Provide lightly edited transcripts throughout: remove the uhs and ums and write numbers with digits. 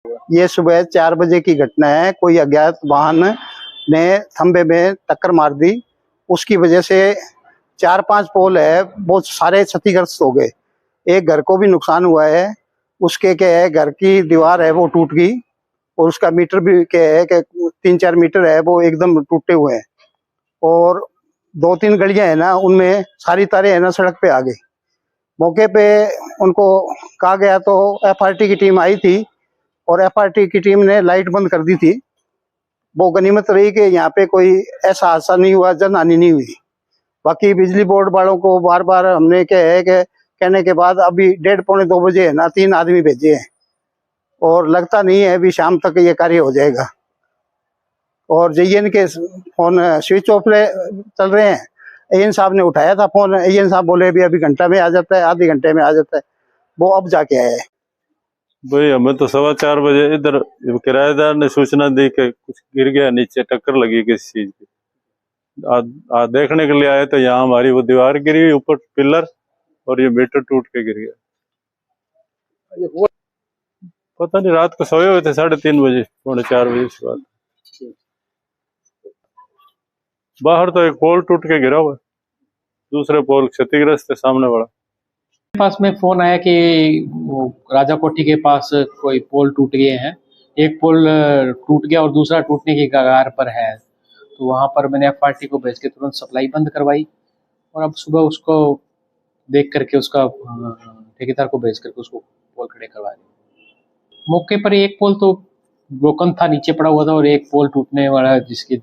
ये सुबह 4 बजे की घटना है। कोई अज्ञात वाहन ने खंबे में टक्कर मार दी। उसकी वजह से 4-5 पोल है वो सारे क्षतिग्रस्त हो गए। एक घर को भी नुकसान हुआ है। उसके क्या है, घर की दीवार है वो टूट गई और उसका मीटर भी क्या है कि 3-4 मीटर है वो एकदम टूटे हुए हैं। और 2-3 गलियां है ना, उनमें सारी तारें है ना सड़क पे आ गई। मौके पे उनको कहा गया तो एफआरटी की टीम आई थी और एफआरटी की टीम ने लाइट बंद कर दी थी। वो गनीमत रही कि यहाँ पे कोई ऐसा हादसा नहीं हुआ, जन हानि नहीं हुई। बाकी बिजली बोर्ड वालों को बार बार हमने क्या है कि कहने के बाद अभी 1:30-2 बजे है ना 3 आदमी भेजे हैं और लगता नहीं है अभी शाम तक ये कार्य हो जाएगा। और जेईएन के फोन स्विच ऑफ चल रहे हैं। एएन साहब ने उठाया था फोन। एएन साहब बोले अभी घंटा में आ जाता है, आधे घंटे में आ जाता है। वो अब जाके आए हैं। भाई हमें तो 4:15 बजे इधर किराएदार ने सूचना दी कि कुछ गिर गया नीचे, टक्कर लगी किसी चीज की। देखने के लिए आए तो यहाँ हमारी वो दीवार गिरी ऊपर पिलर और ये मीटर टूट के गिर गया। पता नहीं, रात को सोए हुए थे 3:30 बजे 3:45 बजे से बाद। बाहर तो एक पोल टूट के गिरा हुआ है, दूसरे पोल क्षतिग्रस्त है सामने वाला। पास में फोन आया कि वो राजा कोठी के पास कोई पोल टूट गए हैं। एक पोल टूट गया और दूसरा टूटने की कगार पर है। तो वहां पर मैंने एफआरटी को भेज के तुरंत सप्लाई बंद करवाई और अब सुबह उसको देख करके उसका ठेकेदार को भेज करके उसको पोल खड़े करवा दिए। मौके पर एक पोल तो ब्रोकन था, नीचे पड़ा हुआ था, और एक पोल टूटने वाला जिसके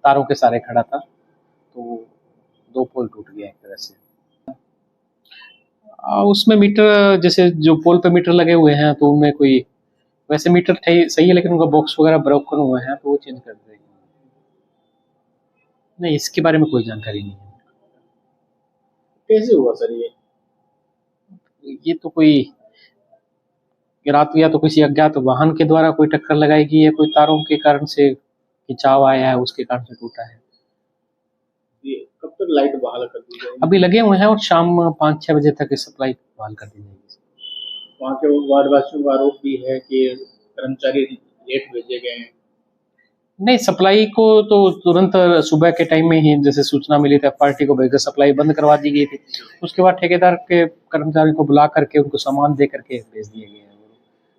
तारों के सारे खड़ा था। तो 2 पोल टूट गए एक तरह से। उसमें मीटर, जैसे जो पोल पे मीटर लगे हुए हैं तो उनमें कोई वैसे मीटर सही है, लेकिन उनका बॉक्स वगैरह ब्रोकन हुए हैं तो वो चेंज कर देंगे। नहीं, इसके बारे में कोई जानकारी नहीं है। कैसे हुआ सर ये तो कोई रात या तो किसी अज्ञात वाहन के द्वारा कोई टक्कर लगाएगी या कोई तारों के कारण से खिंचाव आया है उसके कारण से टूटा है। ये कब तक लाइट बहाल कर दी जाएगी? अभी लगे हुए हैं और शाम 5-6 बजे तक सप्लाई बहाल कर दी जाएगी। वहाँ के वार्डवासियों का आरोप भी है कि कर्मचारी लेट भेजे गए हैं। नहीं, सप्लाई को तो तुरंत सुबह के टाइम में ही जैसे सूचना मिली थी पार्टी को भेजकर सप्लाई बंद करवा दी गई थी। उसके बाद ठेकेदार के कर्मचारियों को बुला करके उनको सामान दे करके भेज दिए गए हैं।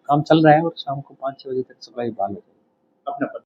काम चल रहा है और शाम को 5-6 बजे तक सप्लाई बहाल हो जाएगी। अपना